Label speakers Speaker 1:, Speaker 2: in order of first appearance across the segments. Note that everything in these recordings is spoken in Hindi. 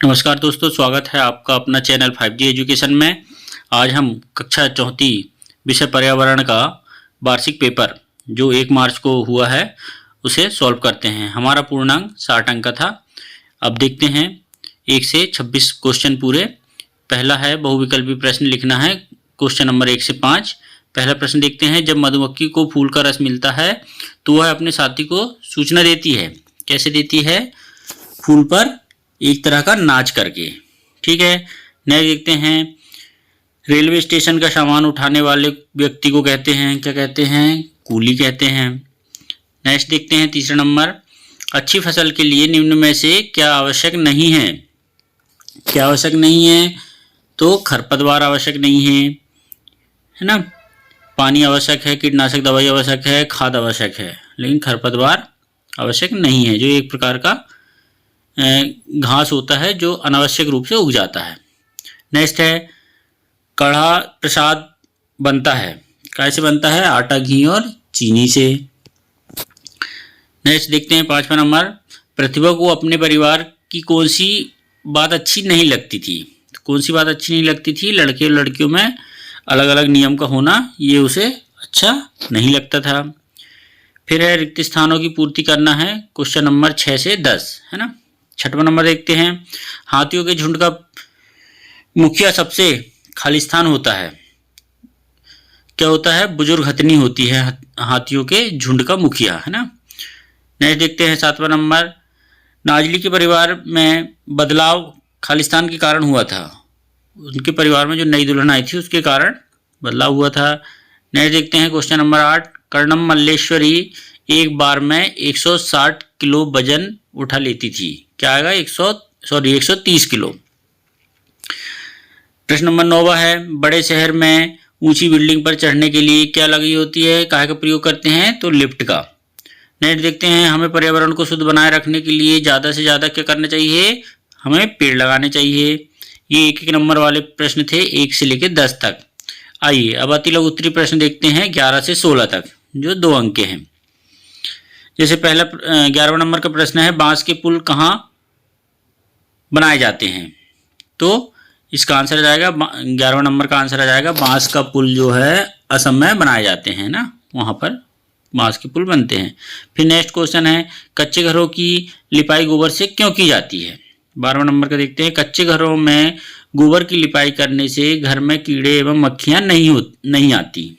Speaker 1: नमस्कार दोस्तों, स्वागत है आपका अपना चैनल 5G एजुकेशन में। आज हम कक्षा चौथी विषय पर्यावरण का वार्षिक पेपर जो 1 मार्च को हुआ है उसे सॉल्व करते हैं। हमारा पूर्णांक 60 अंक का था। अब देखते हैं 1 से 26 क्वेश्चन पूरे। पहला है बहुविकल्पी प्रश्न लिखना है, क्वेश्चन नंबर 1 से 5। पहला प्रश्न देखते हैं, जब मधुमक्खी को फूल का रस मिलता है तो वह अपने साथी को सूचना देती है। कैसे देती है? फूल पर एक तरह का नाच करके। ठीक है। नेक्स्ट देखते हैं, रेलवे स्टेशन का सामान उठाने वाले व्यक्ति को कहते हैं, क्या कहते हैं? कूली कहते हैं। नेक्स्ट देखते हैं तीसरा नंबर, अच्छी फसल के लिए निम्न में से क्या आवश्यक नहीं है? क्या आवश्यक नहीं है? तो खरपतवार आवश्यक नहीं है ना। पानी आवश्यक है, कीटनाशक दवाई आवश्यक है, खाद आवश्यक है, लेकिन खरपतवार आवश्यक नहीं है, जो एक प्रकार का घास होता है जो अनावश्यक रूप से उग जाता है। नेक्स्ट है, कढ़ा प्रसाद बनता है, कैसे बनता है? आटा, घी और चीनी से। नेक्स्ट देखते हैं 5वां नंबर, प्रतिभा को अपने परिवार की कौन सी बात अच्छी नहीं लगती थी? कौन सी बात अच्छी नहीं लगती थी? लड़के और लड़कियों में अलग अलग नियम का होना, ये उसे अच्छा नहीं लगता था। फिर है, रिक्त स्थानों की पूर्ति करना है, क्वेश्चन नंबर 6 से 10 है ना। 6वां नंबर देखते हैं, हाथियों के झुंड का मुखिया सबसे खालिस्तान होता है, क्या होता है? बुजुर्ग हथनी होती है हाथियों के झुंड का मुखिया, है ना। नेक्स्ट देखते हैं 7वां नंबर, नाजली के परिवार में बदलाव खालिस्तान के कारण हुआ था। उनके परिवार में जो नई दुल्हन आई थी उसके कारण बदलाव हुआ था। नेक्स्ट देखते हैं क्वेश्चन नंबर 8, कर्णम मल्लेश्वरी एक बार में 160 किलो वजन उठा लेती थी, क्या आएगा? 130 किलो। प्रश्न नंबर 9 है, बड़े शहर में ऊंची बिल्डिंग पर चढ़ने के लिए क्या लगी होती है? काहे का प्रयोग करते हैं? तो लिफ्ट का। नेक्स्ट देखते हैं, हमें पर्यावरण को शुद्ध बनाए रखने के लिए ज़्यादा से ज़्यादा क्या करना चाहिए? हमें पेड़ लगाने चाहिए। ये 1-1 नंबर वाले प्रश्न थे, 1 से लेकर 10 तक। आइए अब अति लघु उत्तरीय प्रश्न देखते हैं 11 से 16 तक, जो 2 अंक के हैं। जैसे पहला 11वां नंबर का प्रश्न है, बांस के पुल कहाँ बनाए जाते हैं? तो इसका आंसर आ जाएगा, 11वां नंबर का आंसर आ जाएगा, बांस का पुल जो है असम में बनाए जाते हैं ना, वहाँ पर बांस के पुल बनते हैं। फिर नेक्स्ट क्वेश्चन है, कच्चे घरों की लिपाई गोबर से क्यों की जाती है? 12वां नंबर का देखते हैं, कच्चे घरों में गोबर की लिपाई करने से घर में कीड़े एवं मक्खियाँ नहीं आती।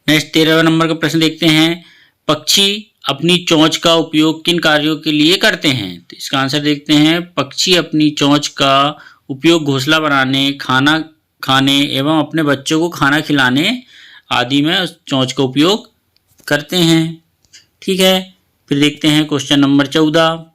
Speaker 1: नेक्स्ट 13वां नंबर का प्रश्न देखते हैं, पक्षी अपनी चोंच का उपयोग किन कार्यों के लिए करते हैं? तो इसका आंसर देखते हैं, पक्षी अपनी चोंच का उपयोग घोंसला बनाने, खाना खाने एवं अपने बच्चों को खाना खिलाने आदि में उस चोंच का उपयोग करते हैं। ठीक है। फिर देखते हैं क्वेश्चन नंबर 14,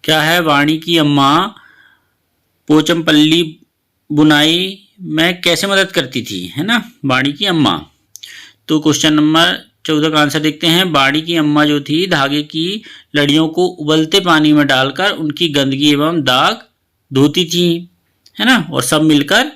Speaker 1: क्या है? वाणी की अम्मा पोचमपल्ली बुनाई में कैसे मदद करती थी, है ना, वाणी की अम्मा। तो क्वेश्चन नंबर 14 का आंसर देखते हैं, वाणी की अम्मा जो थी धागे की लड़ियों को उबलते पानी में डालकर उनकी गंदगी एवं दाग धोती थी, है ना, और सब मिलकर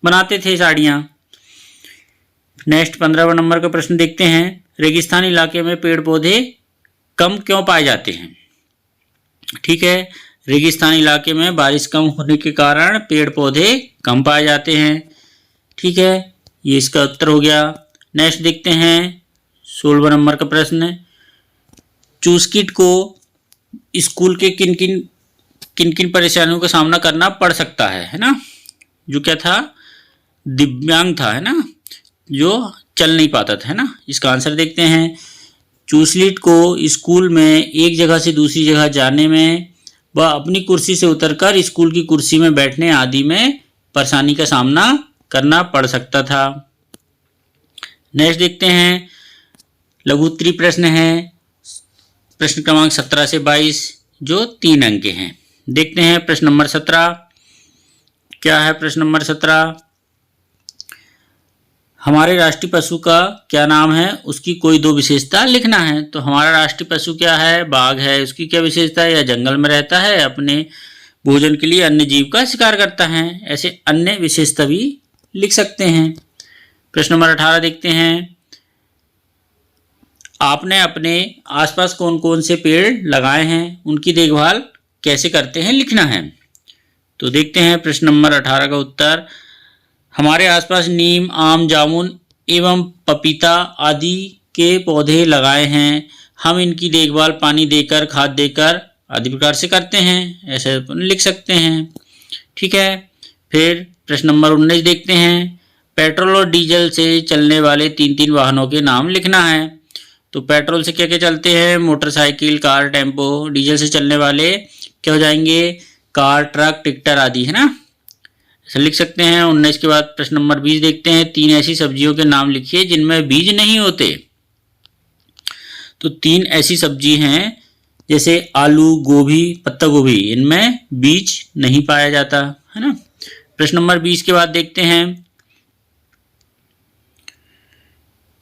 Speaker 1: बनाते थे साड़ियाँ। नेक्स्ट 15वां नंबर का प्रश्न देखते हैं, रेगिस्तानी इलाके में पेड़ पौधे कम क्यों पाए जाते हैं? ठीक है, रेगिस्तानी इलाके में बारिश कम होने के कारण पेड़ पौधे कम पाए जाते हैं। ठीक है, ये इसका उत्तर हो गया। नेक्स्ट देखते हैं 16वां नंबर का प्रश्न, चूसकिट को स्कूल के किन किन परेशानियों का सामना करना पड़ सकता है ना। जो क्या था? दिव्यांग था, है ना, जो चल नहीं पाता था, है ना। इसका आंसर देखते हैं, चूसलिट को स्कूल में एक जगह से दूसरी जगह जाने में व अपनी कुर्सी से उतरकर स्कूल की कुर्सी में बैठने आदि में परेशानी का सामना करना पड़ सकता था। नेक्स्ट देखते हैं लघु उत्तरीय प्रश्न है, प्रश्न क्रमांक 17 से 22, जो 3 अंक के हैं। देखते हैं प्रश्न नंबर 17, क्या है? प्रश्न नंबर 17, हमारे राष्ट्रीय पशु का क्या नाम है? उसकी कोई 2 विशेषता लिखना है। तो हमारा राष्ट्रीय पशु क्या है? बाघ है। उसकी क्या विशेषता है? या जंगल में रहता है, अपने भोजन के लिए अन्य जीव का शिकार करता है। ऐसे अन्य विशेषता भी लिख सकते हैं। प्रश्न नंबर 18 देखते हैं, आपने अपने आसपास कौन कौन से पेड़ लगाए हैं, उनकी देखभाल कैसे करते हैं, लिखना है। तो देखते हैं प्रश्न नंबर 18 का उत्तर। हमारे आसपास नीम, आम, जामुन एवं पपीता आदि के पौधे लगाए हैं। हम इनकी देखभाल पानी देकर, खाद देकर आदि प्रकार से करते हैं, ऐसे लिख सकते हैं। ठीक है। फिर प्रश्न नंबर 19 देखते हैं। पेट्रोल और डीजल से चलने वाले 3 वाहनों के नाम लिखना है। तो पेट्रोल से क्या क्या चलते हैं, मोटरसाइकिल, कार, टेम्पो। डीजल से चलने वाले क्या हो जाएंगे, कार, ट्रक, ट्रैक्टर आदि, है ना, ऐसा लिख सकते हैं। 19 के बाद प्रश्न नंबर 20 देखते हैं। 3 ऐसी सब्जियों के नाम लिखिए जिनमें बीज नहीं होते। तो 3 ऐसी सब्जी हैं जैसे आलू, गोभी, पत्ता गोभी, इनमें बीज नहीं पाया जाता, है ना। प्रश्न नंबर 20 के बाद देखते हैं।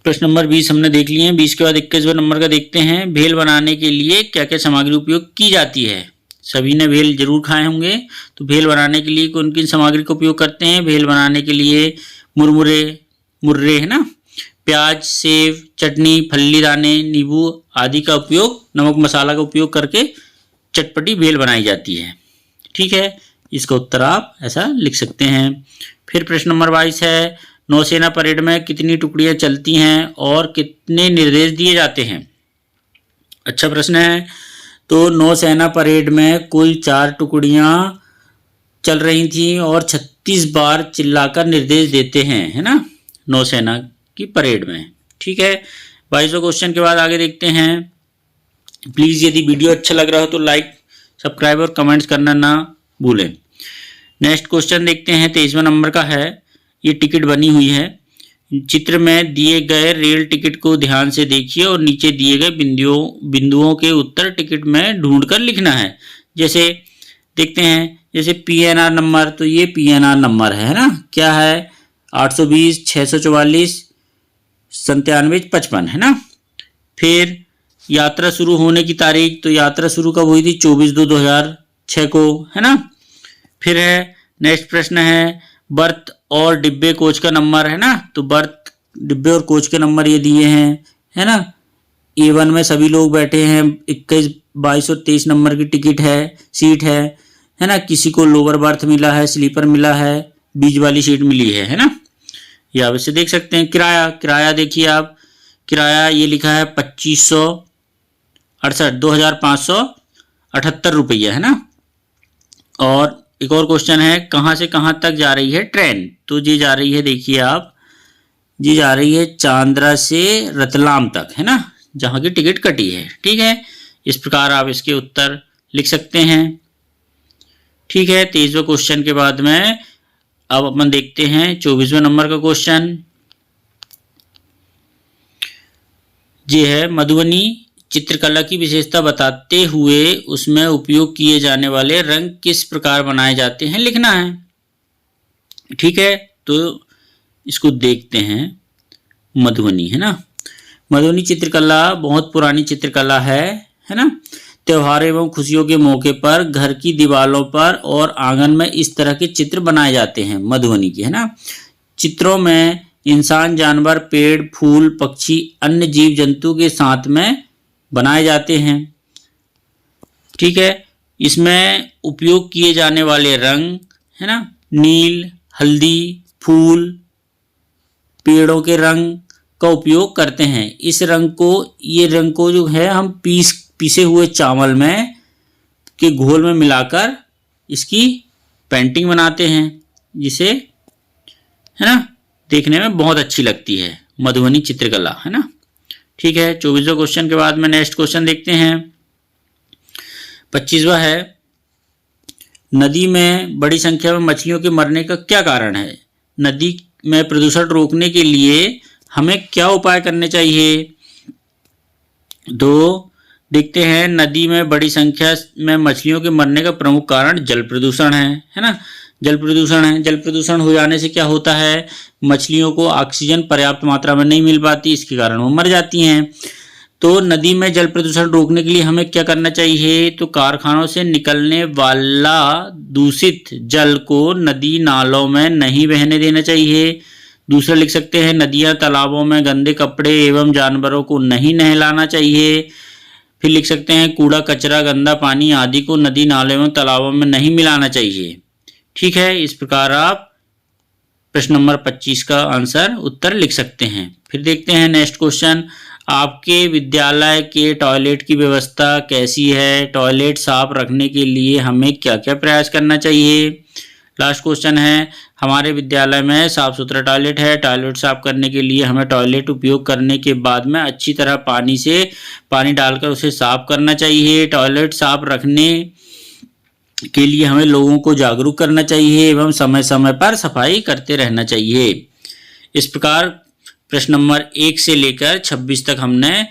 Speaker 1: प्रश्न नंबर 20 हमने देख लिए हैं। 20 के बाद 21वें नंबर का देखते हैं। भेल बनाने के लिए क्या क्या सामग्री उपयोग की जाती है। सभी ने भेल जरूर खाए होंगे। तो भेल बनाने के लिए कौन किन सामग्री का उपयोग करते हैं। भेल बनाने के लिए मुर्रे, है ना, प्याज, सेव, चटनी, फल्ली दाने, नींबू आदि का उपयोग, नमक मसाला का उपयोग करके चटपटी भेल बनाई जाती है। ठीक है, इसका उत्तर आप ऐसा लिख सकते हैं। फिर प्रश्न नंबर 22 है। नौसेना परेड में कितनी टुकड़ियां चलती हैं और कितने निर्देश दिए जाते हैं। अच्छा प्रश्न है। तो नौसेना परेड में कुल 4 टुकड़ियां चल रही थी और 36 बार चिल्लाकर निर्देश देते हैं, है ना, नौसेना की परेड में। ठीक है। 22वें क्वेश्चन के बाद आगे देखते हैं। प्लीज़ यदि वीडियो अच्छा लग रहा हो तो लाइक, सब्सक्राइब और कमेंट्स करना ना भूलें। नेक्स्ट क्वेश्चन देखते हैं। 23वें नंबर का है। ये टिकट बनी हुई है। चित्र में दिए गए रेल टिकट को ध्यान से देखिए और नीचे दिए गए बिंदुओं के उत्तर टिकट में ढूंढकर लिखना है। जैसे देखते हैं, जैसे PNR नंबर, तो ये PNR नंबर है ना, क्या है, 820, 644, 97, 55, है ना। फिर यात्रा शुरू होने की तारीख, तो यात्रा शुरू कब हुई थी, 24/2/2006 को, है ना। फिर है नेक्स्ट प्रश्न है, बर्थ और डिब्बे कोच का नंबर, है ना। तो बर्थ, डिब्बे और कोच के नंबर ये दिए हैं, है ना। A1 में सभी लोग बैठे हैं, 21, 22 और 23 नंबर की टिकट है, सीट है ना। किसी को लोअर बर्थ मिला है, स्लीपर मिला है, बीच वाली सीट मिली है ना। ये आप इसे देख सकते हैं। किराया देखिए आप, किराया ये लिखा है 2568 रुपया, है ना। और एक और क्वेश्चन है, कहाँ से कहाँ तक जा रही है ट्रेन। तो ये जा रही है, देखिए आप, ये जा रही है चांद्रा से रतलाम तक, है ना, जहाँ की टिकट कटी है। ठीक है, इस प्रकार आप इसके उत्तर लिख सकते हैं। ठीक है। 23वें क्वेश्चन के बाद में अब अपन देखते हैं 24वें नंबर का क्वेश्चन। ये है, मधुबनी चित्रकला की विशेषता बताते हुए उसमें उपयोग किए जाने वाले रंग किस प्रकार बनाए जाते हैं, लिखना है। ठीक है, तो इसको देखते हैं। मधुबनी, है ना, मधुबनी चित्रकला बहुत पुरानी चित्रकला है ना। त्योहार एवं खुशियों के मौके पर घर की दीवारों पर और आंगन में इस तरह के चित्र बनाए जाते हैं मधुबनी के, है ना। चित्रों में इंसान, जानवर, पेड़, फूल, पक्षी, अन्य जीव जंतु के साथ में बनाए जाते हैं। ठीक है। इसमें उपयोग किए जाने वाले रंग, है ना, नील, हल्दी, फूल, पेड़ों के रंग का उपयोग करते हैं। इस रंग को, ये रंग को जो है हम पीसे हुए चावल में के घोल में मिलाकर इसकी पेंटिंग बनाते हैं, जिसे, है ना, देखने में बहुत अच्छी लगती है मधुबनी चित्रकला, है ना। ठीक है। 24वें क्वेश्चन के बाद में नेक्स्ट क्वेश्चन देखते हैं। 25वां है, नदी में बड़ी संख्या में मछलियों के मरने का क्या कारण है। नदी में प्रदूषण रोकने के लिए हमें क्या उपाय करने चाहिए। तो देखते हैं, नदी में बड़ी संख्या में मछलियों के मरने का प्रमुख कारण जल प्रदूषण है ना। जल प्रदूषण है। जल प्रदूषण हो जाने से क्या होता है, मछलियों को ऑक्सीजन पर्याप्त मात्रा में नहीं मिल पाती, इसके कारण वो मर जाती हैं। तो नदी में जल प्रदूषण रोकने के लिए हमें क्या करना चाहिए। तो कारखानों से निकलने वाला दूषित जल को नदी नालों में नहीं बहने देना चाहिए। दूसरा लिख सकते हैं नदियाँ तालाबों में गंदे कपड़े एवं जानवरों को नहीं नहलाना चाहिए। फिर लिख सकते हैं कूड़ा कचरा गंदा पानी आदि को नदी नाले में तालाबों में नहीं मिलाना चाहिए। ठीक है, इस प्रकार आप प्रश्न नंबर 25 का आंसर उत्तर लिख सकते हैं। फिर देखते हैं नेक्स्ट क्वेश्चन, आपके विद्यालय के टॉयलेट की व्यवस्था कैसी है? टॉयलेट साफ रखने के लिए हमें क्या क्या प्रयास करना चाहिए? लास्ट क्वेश्चन है, हमारे विद्यालय में साफ सुथरा टॉयलेट है। टॉयलेट साफ करने के लिए हमें टॉयलेट उपयोग करने के बाद में अच्छी तरह पानी डालकर उसे साफ करना चाहिए। टॉयलेट साफ रखने के लिए हमें लोगों को जागरूक करना चाहिए एवं समय समय पर सफाई करते रहना चाहिए। इस प्रकार प्रश्न नंबर 1 से लेकर 26 तक हमने